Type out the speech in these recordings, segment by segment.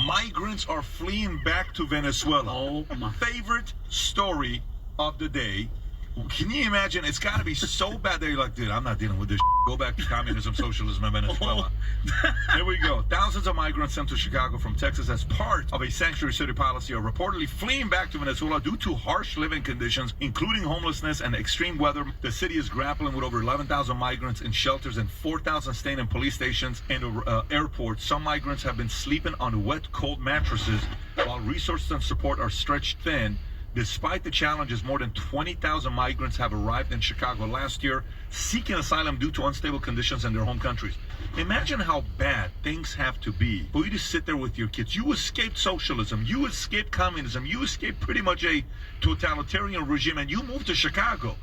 Migrants are fleeing back to Venezuela. Oh my. Favorite story of the day. Can you imagine? It's got to be so bad that you're like, dude, I'm not dealing with this. Go back to communism, socialism in Venezuela. Here we go. Thousands of migrants sent to Chicago from Texas as part of a sanctuary city policy are reportedly fleeing back to Venezuela due to harsh living conditions, including homelessness and extreme weather. The city is grappling with over 11,000 migrants in shelters and 4,000 staying in police stations and airports. Some migrants have been sleeping on wet, cold mattresses, while resources and support are stretched thin. Despite the challenges, more than 20,000 migrants have arrived in Chicago last year, seeking asylum due to unstable conditions in their home countries. Imagine how bad things have to be for you to sit there with your kids. You escaped socialism, you escaped communism, you escaped pretty much a totalitarian regime, and you moved to Chicago.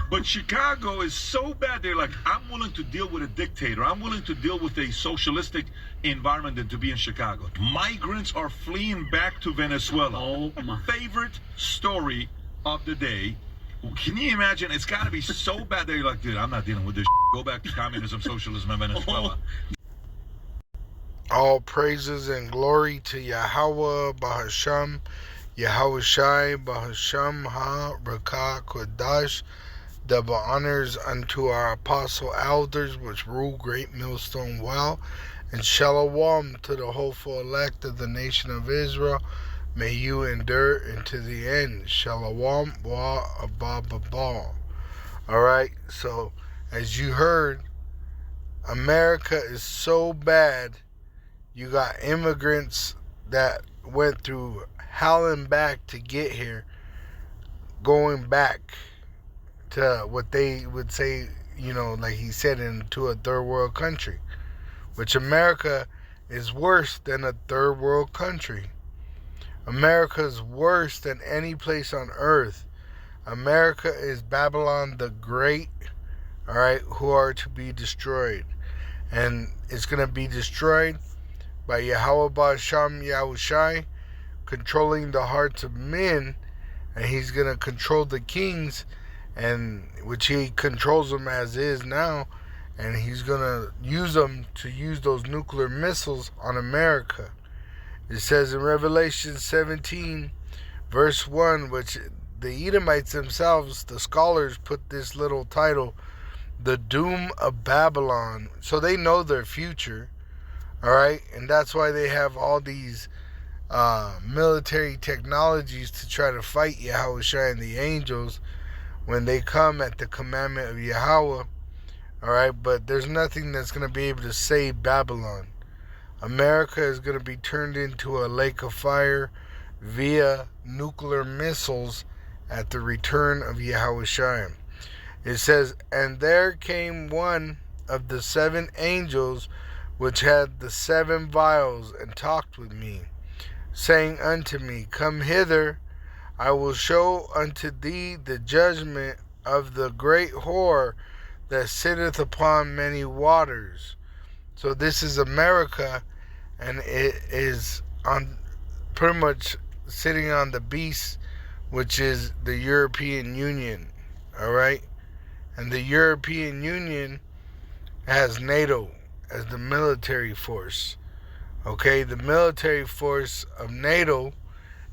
But Chicago is so bad, they're like, I'm willing to deal with a dictator. I'm willing to deal with a socialistic environment than to be in Chicago. Migrants are fleeing back to Venezuela. Oh my. Favorite story of the day. Can you imagine? It's got to be so bad that you're like, dude, I'm not dealing with this. Go back to communism, socialism in Venezuela. All praises and glory to Yahweh, Bahasham, Yahweh Shai, Bahasham, Ha, Rakah, Kodash. Double honors unto our apostle elders, which rule great millstone well, and shalom to the hopeful elect of the nation of Israel. May you endure into the end. Shalom wa abababal. Alright, so as you heard, America is so bad. You got immigrants that went through hell and back to get here, going back to what they would say, like he said, into a third world country, which America is worse than a third world country. America is worse than any place on earth. America is Babylon the Great, alright, who are to be destroyed. And it's going to be destroyed by Yahweh Ba'asham Yahushai, controlling the hearts of men, and he's going to control the kings, and which he controls them as is now, and he's going to use them to use those nuclear missiles on America. It says in Revelation 17, verse 1, which the Edomites themselves, the scholars, put this little title, The Doom of Babylon, so they know their future, alright? And that's why they have all these military technologies to try to fight Yahushua and the angels when they come at the commandment of Yahweh, alright? But there's nothing that's going to be able to save Babylon. America is going to be turned into a lake of fire via nuclear missiles at the return of Yahushua. It says, and there came one of the 7 angels which had the 7 vials, and talked with me, saying unto me, come hither, I will show unto thee the judgment of the great whore that sitteth upon many waters. So this is America, and it is on pretty much sitting on the beast, which is the European Union, alright? And the European Union has NATO as the military force. Okay, the military force of NATO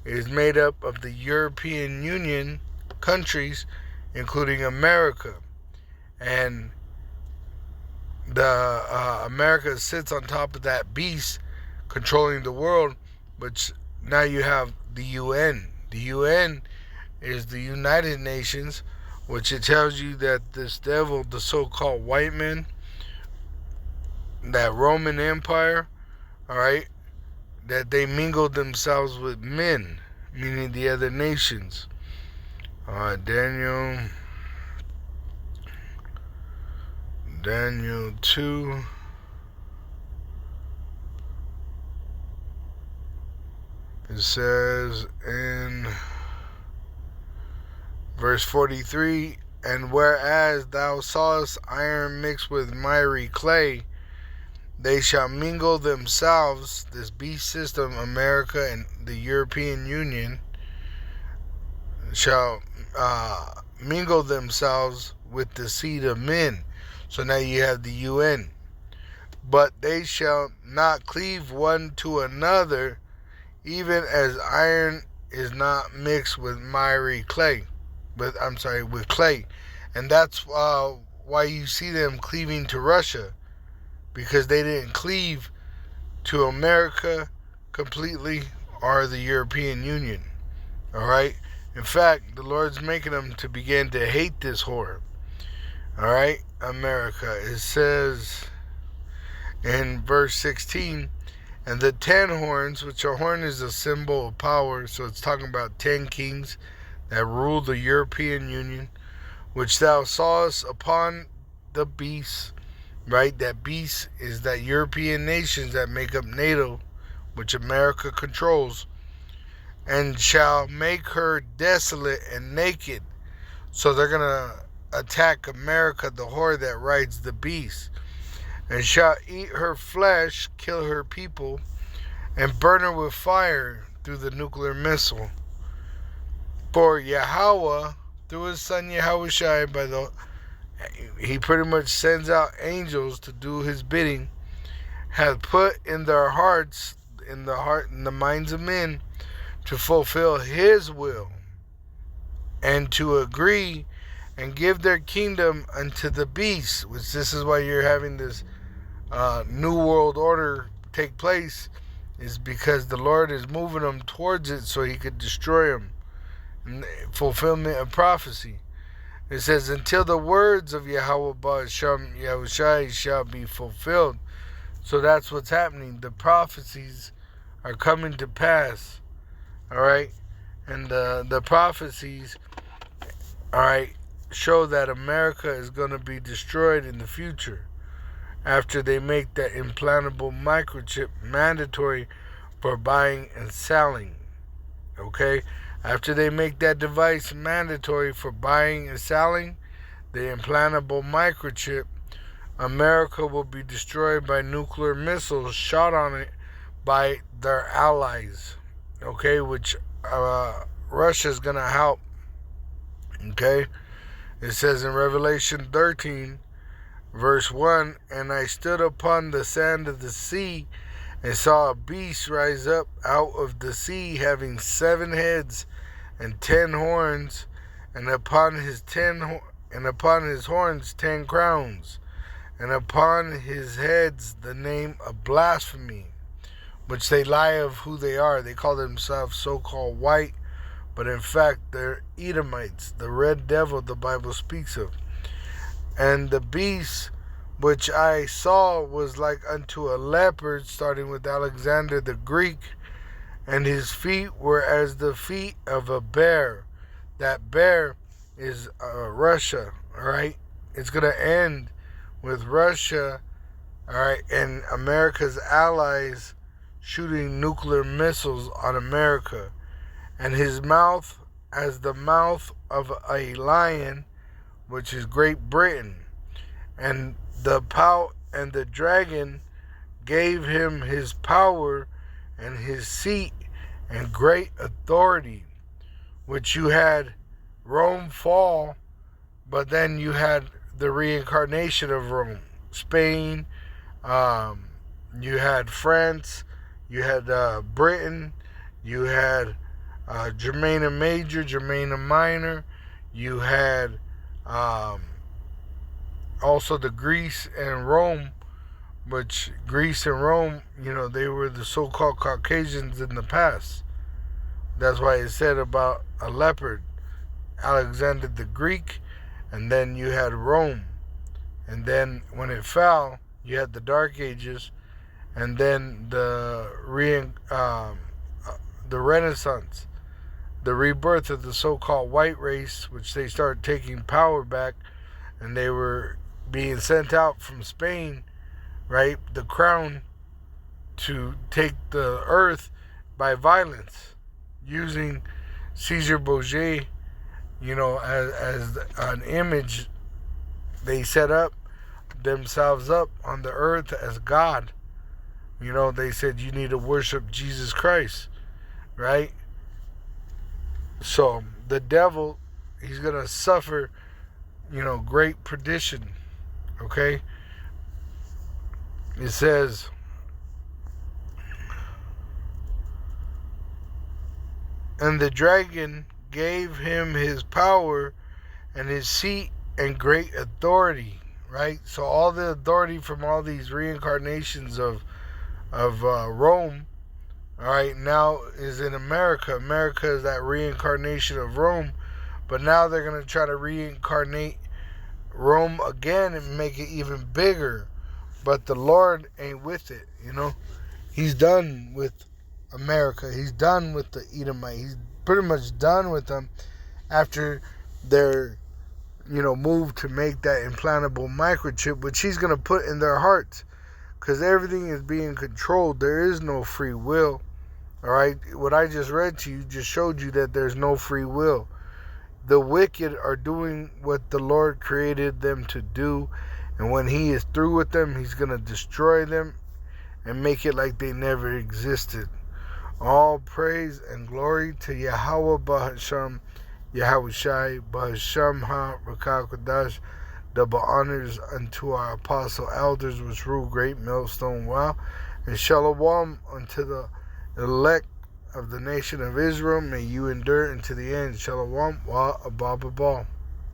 is made up of the European Union countries, including America. And the America sits on top of that beast controlling the world, but now you have the UN. The UN is the United Nations, which it tells you that this devil, the so-called white man, that Roman Empire, alright, that they mingled themselves with men, meaning the other nations. Daniel 2. It says in verse 43, and whereas thou sawest iron mixed with miry clay, they shall mingle themselves, this beast system, America and the European Union, shall mingle themselves with the seed of men. So now you have the UN. but they shall not cleave one to another, even as iron is not mixed with miry clay. With clay. And that's why you see them cleaving to Russia, because they didn't cleave to America completely or the European Union. All right? In fact, the Lord's making them to begin to hate this whore. All right? America. It says in verse 16, and the 10 horns, which a horn is a symbol of power, so it's talking about 10 kings that rule the European Union, which thou sawest upon the beast, right? That beast is that European nations that make up NATO, which America controls, and shall make her desolate and naked. So they're going to attack America, the whore that rides the beast, and shall eat her flesh, kill her people, and burn her with fire through the nuclear missile. For Yahweh, through his son Yahushua, he pretty much sends out angels to do his bidding, hath put in their hearts, in the minds of men, to fulfill his will, and to agree and give their kingdom unto the beast, which this is why you're having this new world order take place, is because the Lord is moving them towards it so he could destroy them. Fulfillment of prophecy. It says, until the words of Yahweh Ba'asham Yahushai shall be fulfilled. So that's what's happening. The prophecies are coming to pass. Alright? And the prophecies, alright, show that America is going to be destroyed in the future after they make that implantable microchip mandatory for buying and selling. Okay? After they make that device mandatory for buying and selling, the implantable microchip, America will be destroyed by nuclear missiles shot on it by their allies. Okay? Which Russia's going to help. Okay? It says in Revelation 13, verse 1, and I stood upon the sand of the sea, and saw a beast rise up out of the sea, having 7 heads and 10 horns, and upon his horns 10 crowns, and upon his heads the name of blasphemy, which they lie of who they are. They call themselves so-called white, but in fact they're Edomites, the red devil the Bible speaks of. And the beast which I saw was like unto a leopard, starting with Alexander the Greek, and his feet were as the feet of a bear. That bear is Russia, all right? It's going to end with Russia, all right, and America's allies shooting nuclear missiles on America. And his mouth as the mouth of a lion, which is Great Britain. And the dragon gave him his power and his seat and great authority, which you had Rome fall, but then you had the reincarnation of Rome. Spain, you had France, you had Britain, you had Germania Major, Germania Minor, you had also the Greece and Rome, which Greece and Rome, they were the so-called Caucasians in the past. That's why it said about a leopard, Alexander the Greek, and then you had Rome. And then when it fell, you had the Dark Ages, and then the Renaissance, the rebirth of the so-called white race, which they started taking power back, and they were being sent out from Spain, right, the crown, to take the earth by violence, using Caesar Borgia, as an image. They set up themselves up on the earth as God. They said you need to worship Jesus Christ, right? So the devil, he's going to suffer, great perdition, okay? It says, and the dragon gave him his power and his seat and great authority. Right? So all the authority from all these reincarnations of Rome, all right, now is in America. America is that reincarnation of Rome, but now they're going to try to reincarnate Rome again and make it even bigger. But the Lord ain't with it, you know. He's done with America. He's done with the Edomite. He's pretty much done with them after their, move to make that implantable microchip, which he's going to put in their hearts, because everything is being controlled. There is no free will. All right, what I just read to you just showed you that there's no free will. The wicked are doing what the Lord created them to do, and when he is through with them, he's going to destroy them and make it like they never existed. All praise and glory to Yahweh Bahasham, Yahweh Shai, Bahasham Ha Rakah Kodash. Double honors unto our apostle elders which rule great millstone wow, and shalom unto the elect of the nation of Israel. May you endure unto the end. Shalom wa abba.